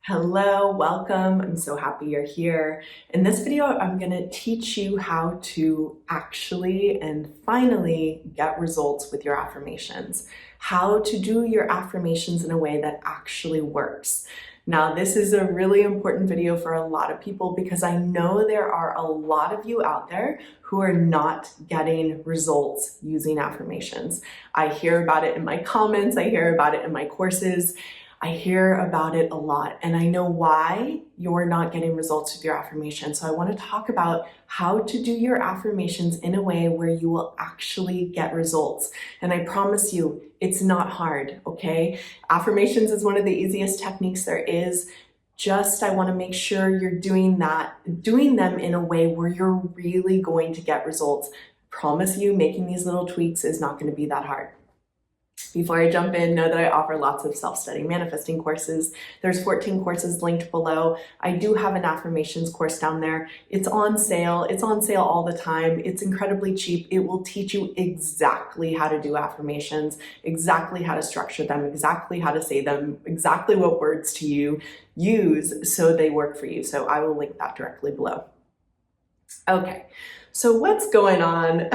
Hello, welcome. I'm so happy you're here. In this video, I'm going to teach you how to actually and finally get results with your affirmations. How to do your affirmations in a way that actually works. Now, this is a really important video for a lot of people because I know there are a lot of you out there who are not getting results using affirmations. I hear about it in my comments, I hear about it in my courses. I hear about it a lot, and I know why you're not getting results with your affirmations. So I want to talk about how to do your affirmations in a way where you will actually get results. And I promise you, it's not hard, okay? Affirmations is one of the easiest techniques there is. I want to make sure you're doing them in a way where you're really going to get results. Promise you, making these little tweaks is not going to be that hard. Before I jump in, know that I offer lots of self-study manifesting courses. There's 14 courses linked below. I do have an affirmations course down there. It's on sale. It's on sale all the time. It's incredibly cheap. It will teach you exactly how to do affirmations, exactly how to structure them, exactly how to say them, exactly what words to use so they work for you. So I will link that directly below. Okay. So what's going on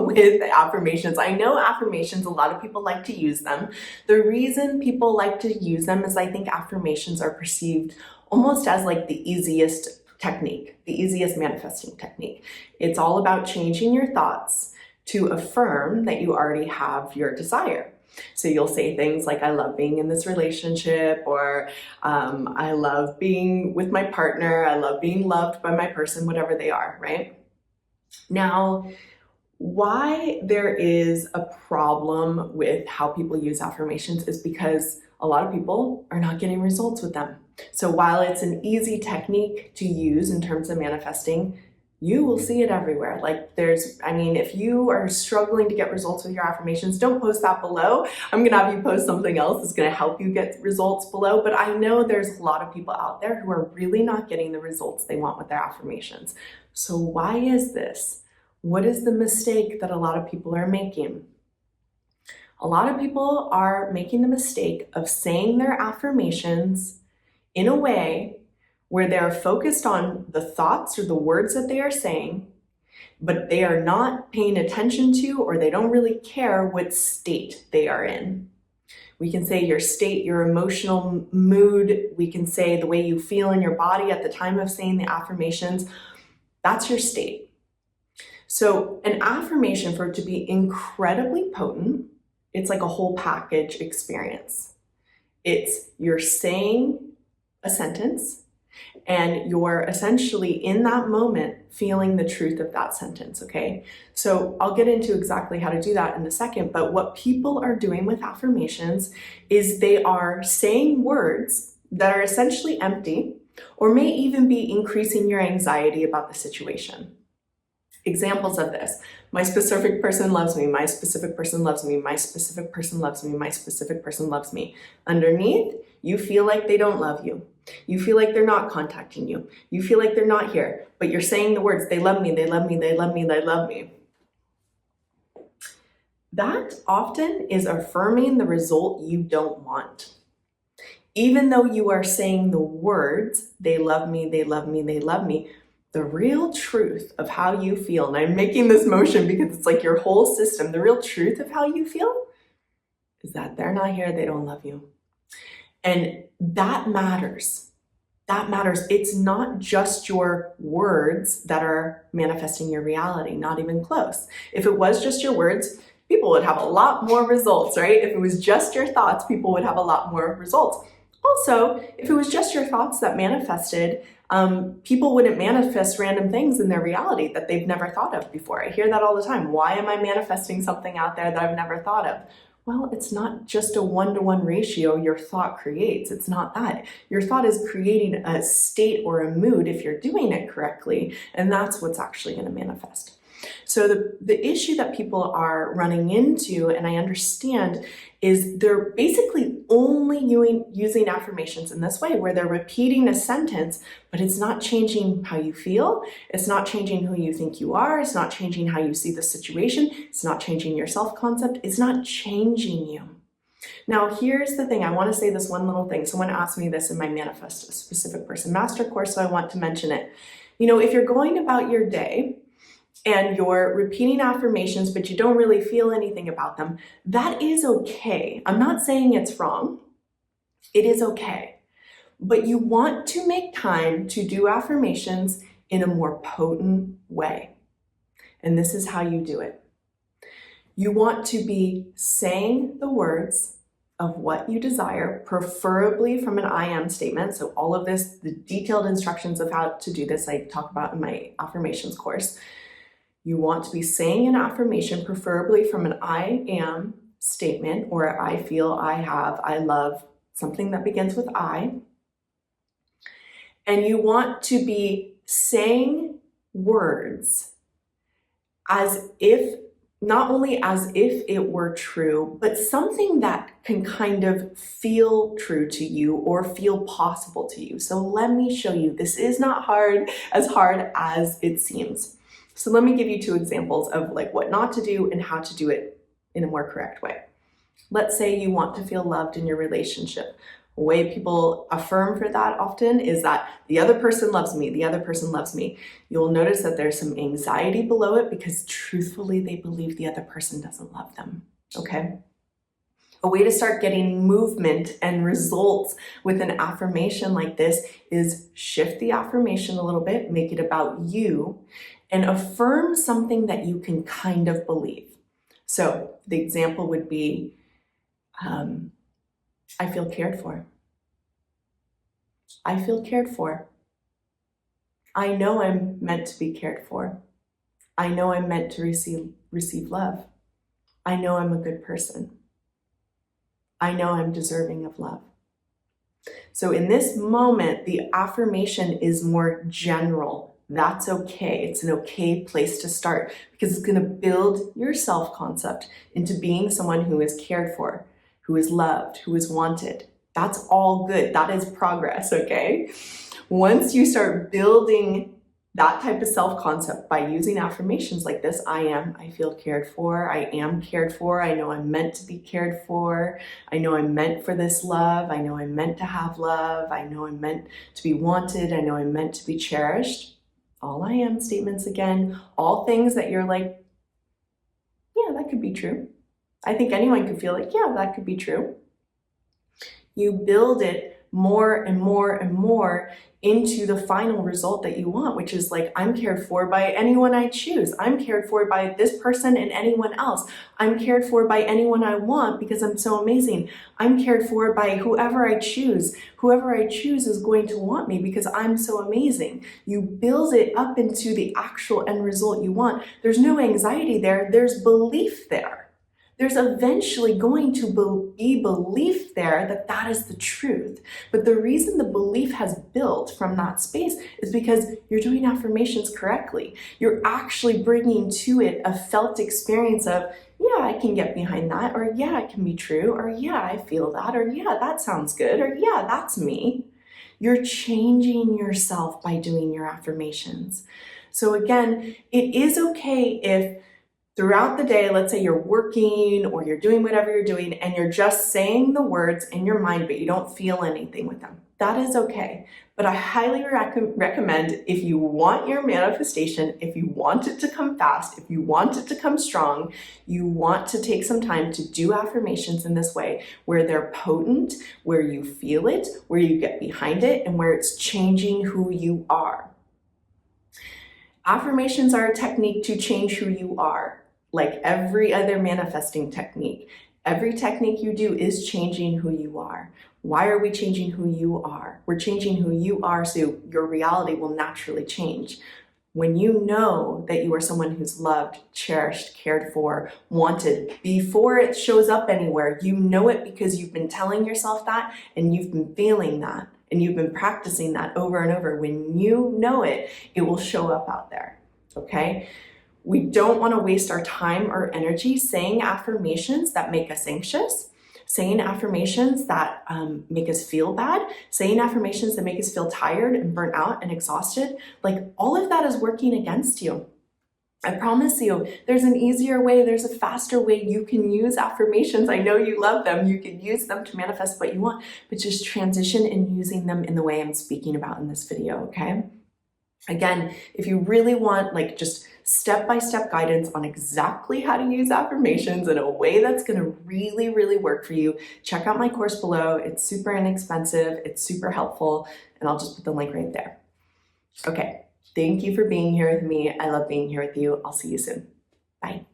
with affirmations? I know affirmations, a lot of people like to use them. The reason people like to use them is I think affirmations are perceived almost as like the easiest technique, the easiest manifesting technique. It's all about changing your thoughts to affirm that you already have your desire. So you'll say things like, I love being in this relationship, or I love being with my partner, I love being loved by my person, whatever they are, right? Now, why there is a problem with how people use affirmations is because a lot of people are not getting results with them. So while it's an easy technique to use in terms of manifesting, you will see it everywhere. If you are struggling to get results with your affirmations, don't post that below. I'm gonna have you post something else that's gonna help you get results below. But I know there's a lot of people out there who are really not getting the results they want with their affirmations. So why is this? What is the mistake that a lot of people are making? A lot of people are making the mistake of saying their affirmations in a way where they're focused on the thoughts or the words that they are saying, but they are not paying attention to, or they don't really care what state they are in. We can say your state, your emotional mood. We can say the way you feel in your body at the time of saying the affirmations. That's your state. So an affirmation, for it to be incredibly potent, it's like a whole package experience. You're saying a sentence, and you're essentially in that moment feeling the truth of that sentence, okay? So I'll get into exactly how to do that in a second, but what people are doing with affirmations is they are saying words that are essentially empty, or may even be increasing your anxiety about the situation. Examples of this: my specific person loves me, my specific person loves me, my specific person loves me, my specific person loves me. Underneath, you feel like they don't love you. You feel like they're not contacting you. You feel like they're not here, but you're saying the words, they love me, they love me, they love me, they love me. That often is affirming the result you don't want. Even though you are saying the words, they love me, they love me, they love me, the real truth of how you feel, and I'm making this motion because it's like your whole system, the real truth of how you feel is that they're not here, they don't love you. And that matters. That matters. It's not just your words that are manifesting your reality, not even close. If it was just your words, people would have a lot more results, right? If it was just your thoughts, people would have a lot more results. Also, if it was just your thoughts that manifested, people wouldn't manifest random things in their reality that they've never thought of before. I hear that all the time. Why am I manifesting something out there that I've never thought of? Well, it's not just a one-to-one ratio your thought creates. It's not that. Your thought is creating a state or a mood if you're doing it correctly, and that's what's actually going to manifest. So the issue that people are running into, and I understand, is they're basically only using affirmations in this way, where they're repeating a sentence, but it's not changing how you feel. It's not changing who you think you are. It's not changing how you see the situation. It's not changing your self-concept. It's not changing you. Now, here's the thing. I want to say this one little thing. Someone asked me this in my Manifest a Specific Person Master course, so I want to mention it. If you're going about your day and you're repeating affirmations, but you don't really feel anything about them, that is okay. I'm not saying it's wrong. It is okay. But you want to make time to do affirmations in a more potent way. And this is how you do it. You want to be saying the words of what you desire, preferably from an I am statement. So all of this, the detailed instructions of how to do this, I talk about in my affirmations course. You want to be saying an affirmation, preferably from an I am statement, or I feel, I have, I love, something that begins with I. And you want to be saying words as if, not only as if it were true, but something that can kind of feel true to you or feel possible to you. So let me show you. This is not as hard as it seems. So let me give you two examples of what not to do and how to do it in a more correct way. Let's say you want to feel loved in your relationship. A way people affirm for that often is that the other person loves me, the other person loves me. You'll notice that there's some anxiety below it because truthfully they believe the other person doesn't love them, okay? A way to start getting movement and results with an affirmation like this is shift the affirmation a little bit, make it about you, and affirm something that you can kind of believe. So the example would be, I feel cared for. I feel cared for. I know I'm meant to be cared for. I know I'm meant to receive love. I know I'm a good person. I know I'm deserving of love. So in this moment, the affirmation is more general. That's okay. It's an okay place to start because it's going to build your self-concept into being someone who is cared for, who is loved, who is wanted. That's all good. That is progress, okay? Once you start building that type of self-concept by using affirmations like this, I feel cared for, I am cared for, I know I'm meant to be cared for, I know I'm meant for this love, I know I'm meant to have love, I know I'm meant to be wanted, I know I'm meant to be cherished. All I am statements again, all things that you're like, yeah, that could be true. I think anyone could feel like, yeah, that could be true. You build it more and more and more into the final result that you want, which is I'm cared for by anyone I choose. I'm cared for by this person and anyone else. I'm cared for by anyone I want because I'm so amazing. I'm cared for by whoever I choose. Whoever I choose is going to want me because I'm so amazing. You build it up into the actual end result you want. There's no anxiety there. There's belief there. There's eventually going to be belief there that that is the truth. But the reason the belief has built from that space is because you're doing affirmations correctly. You're actually bringing to it a felt experience of, yeah, I can get behind that, or yeah, it can be true, or yeah, I feel that, or yeah, that sounds good, or yeah, that's me. You're changing yourself by doing your affirmations. So again, it is okay if throughout the day, let's say you're working or you're doing whatever you're doing and you're just saying the words in your mind, but you don't feel anything with them. That is okay. But I highly recommend if you want your manifestation, if you want it to come fast, if you want it to come strong, you want to take some time to do affirmations in this way where they're potent, where you feel it, where you get behind it, and where it's changing who you are. Affirmations are a technique to change who you are. Like every other manifesting technique, every technique you do is changing who you are. Why are we changing who you are? We're changing who you are so your reality will naturally change. When you know that you are someone who's loved, cherished, cared for, wanted, before it shows up anywhere, you know it because you've been telling yourself that and you've been feeling that and you've been practicing that over and over. When you know it, it will show up out there, okay? We don't want to waste our time or energy saying affirmations that make us anxious, saying affirmations that make us feel bad, saying affirmations that make us feel tired and burnt out and exhausted. All of that is working against you. I promise you, there's an easier way, there's a faster way you can use affirmations. I know you love them. You can use them to manifest what you want, but just transition in using them in the way I'm speaking about in this video, okay? Again, if you really want like just step-by-step guidance on exactly how to use affirmations in a way that's gonna really, really work for you, check out my course below. It's super inexpensive, it's super helpful, and I'll just put the link right there. Okay. Thank you for being here with me. I love being here with you. I'll see you soon. Bye.